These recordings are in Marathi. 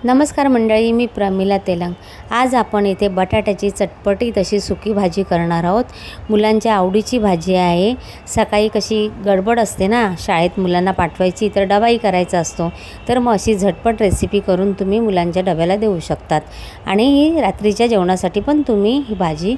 नमस्कार मंडळी, मी प्रमिला तेलंग। आज आपण इथे बटाट्याची चटपटीत अशी सुकी भाजी करणार आहोत। मुलांच्या आवडीची भाजी आहे। सकाळी कशी गडबड असते ना, शाळेत मुलांना पाठवायची तर डबाही करायचा असतो, तर मग अशी झटपट रेसिपी करून तुम्ही मुलांच्या डब्याला देऊ शकतात आणि रात्रीच्या जेवणासाठी पण तुम्ही ही भाजी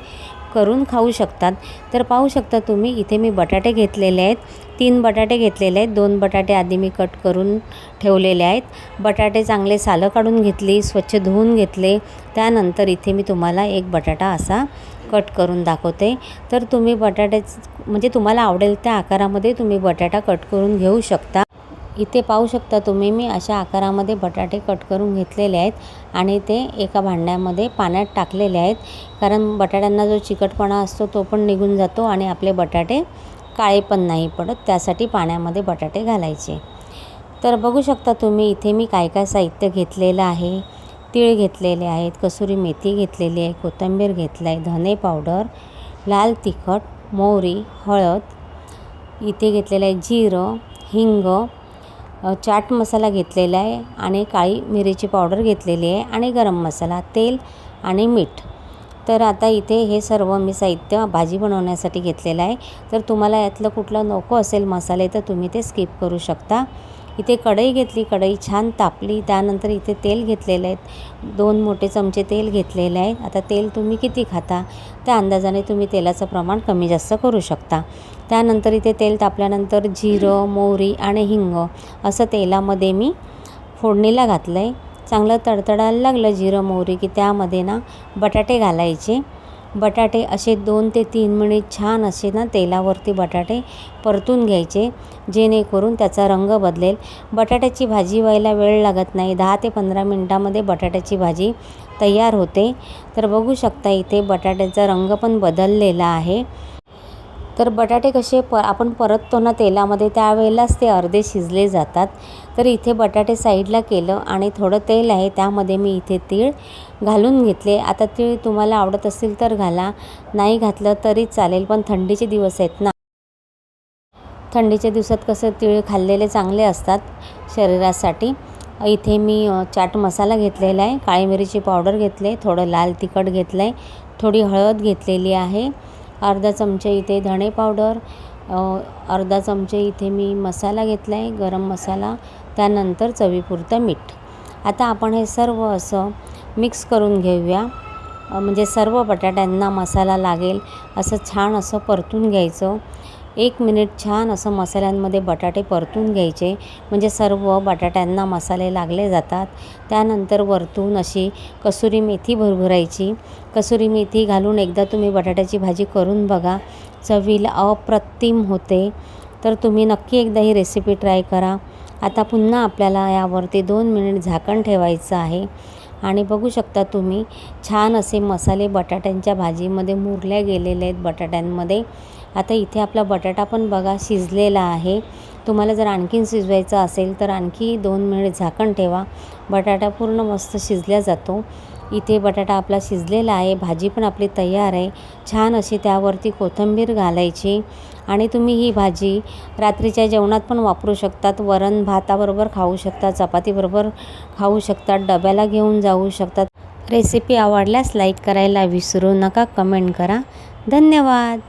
करून खाऊ शकतात। तर पाहू शकता तुम्ही इथे मी बटाटे घेतलेले आहेत। 3 बटाटे घेतलेले आहेत। 2 बटाटे आधी मी कट करून ठेवलेले आहेत। बटाटे चांगले सालं काढून घेतली, स्वच्छ धुवून घेतले। त्यानंतर इथे मी तुम्हाला एक बटाटा असा कट करून दाखवते। तर तुम्ही बटाटे म्हणजे तुम्हाला आवडेल त्या आकारामध्ये तुम्ही बटाटा कट करून घेऊ शकता। इथे पाहू शकता तुम्ही मी अशा आकारामध्ये बटाटे कट करून घेतलेले आहेत आणि ते एका भांड्यामध्ये पाण्यात टाकलेले आहेत, कारण बटाट्यांना जो चिकटपणा असतो तो पण निघून जातो आणि आपले बटाटे काळे पण नाही पडत, त्यासाठी पाण्यामध्ये बटाटे घालायचे। तर बघू शकता तुम्ही इथे मी काय काय साहित्य घेतलेलं आहे। तीळ घेतलेले आहेत, कसुरी मेथी घेतलेली आहे, कोथिंबीर घेतला आहे, धने पावडर, लाल तिखट, मोहरी, हळद इथे घेतलेलं आहे, जिरं, हिंग, चाट मसाला घेतलेला आहे आणि काळी मिरीची पावडर घेतलेली आहे आणि गरम मसाला, तेल आणि मीठ। तर आता इथे हे सर्व मी साहित्य भाजी बनवण्यासाठी घेतलेलं आहे। तर तुम्हाला यातलं कुठलं नको असेल मसाले तर तुम्ही ते स्किप करू शकता। इथे कढई घेतली, कढई छान तापली, त्यानंतर इथे तेल घेतलेले आहेत, 2 मोठे चमचे तेल घेतलेले आहेत। आता तेल तुम्ही किती खाता त्या अंदाजाने तुम्ही तेलाचं प्रमाण कमी जास्त करू शकता। त्यानंतर इथे तेल तापल्यानंतर जिरं, मोहरी आणि हिंग असं तेलामध्ये मी फोडणीला घातलं आहे। चांगलं तडतडायला लागलं जिरं मोहरी की त्यामध्ये ना बटाटे घालायचे। बटाटे असे 2 ते 3 मिनिट छान असे ना तेलावरती बटाटे परतून घ्यायचे, जेणेकरून त्याचा रंग बदलेल। बटाट्याची भाजी व्हायला वेळ लागत नाही, 10 ते 15 मिनटामध्ये बटाट्याची भाजी तयार होते। तर बघू शकता इथे बटाट्याचा रंग पण बदललेला आहे। तर बटाटे कसे आपण परततो ना तेलामध्ये त्यावेळेलाच ते अर्धे शिजले जातात। तर इथे बटाटे साईडला केलं आणि थोडं तेल आहे त्यामध्ये मी इथे तीळ घालून घेतले। आता तीळ तुम्हाला आवडत असेल तर घाला, नाही घातलं तरी चालेल, पण थंडीचे दिवस आहेत ना, थंडीच्या दिवसात कसं तीळ खाल्लेले चांगले असतात शरीरासाठी। इथे मी चाट मसाला घेतलेला आहे, काळी मिरीची पावडर घेतले, थोडं लाल तिखट घेतलं आहे, थोडी हळद घेतलेली आहे, अर्धा चमचे इथे धणे पावडर, अर्धा चमचे इथे मी मसाला घेतला आहे गरम मसाला, त्यानंतर चवीपुरतं मीठ। आता आपण हे सर्व असं मिक्स करून घेऊया, म्हणजे सर्व बटाट्यांना मसाला लागेल असं छान असं परतून घ्यायचं। 1 मिनिट छान असं मसाल्यांमध्ये बटाटे परतून घ्यायचे, म्हणजे सर्व बटाट्यांना मसाले लागले जातात। त्यानंतर वरतून अशी कसुरी मेथी भरभरायची। कसुरी मेथी घालून एकदा तुम्ही बटाट्याची भाजी करून बघा, चवीला अप्रतिम होते। तर तुम्ही नक्की एकदा ही रेसिपी ट्राय करा। आता पुन्हा आपल्याला यावरती 2 मिनिट झाकण ठेवायचं आहे आणि बघू शकता तुम्ही छान असे मसाले बटाट्यांच्या भाजीमध्ये मुरले गेलेले आहेत बटाट्यांमध्ये। आता इथे आपला बटाटा पण बघा शिजलेला आहे। तुम्हाला जर आणखीन शिजवायचं असेल तर आणखी 2 मिनिट झाकण ठेवा, बटाटा पूर्ण मस्त शिजला जातो। इथे बटाटा आपला शिजलेला आहे, भाजी पण आपली तयार आहे। छान अशी त्यावरती कोथिंबीर घालायची आणि तुम्ही ही भाजी रात्रीच्या जेवणात पण वापरू शकतात, वरण भाताबरोबर खाऊ शकता, चपातीबरोबर खाऊ शकतात, डब्याला घेऊन जाऊ शकतात। रेसिपी आवडल्यास लाईक करायला विसरू नका, कमेंट करा। धन्यवाद।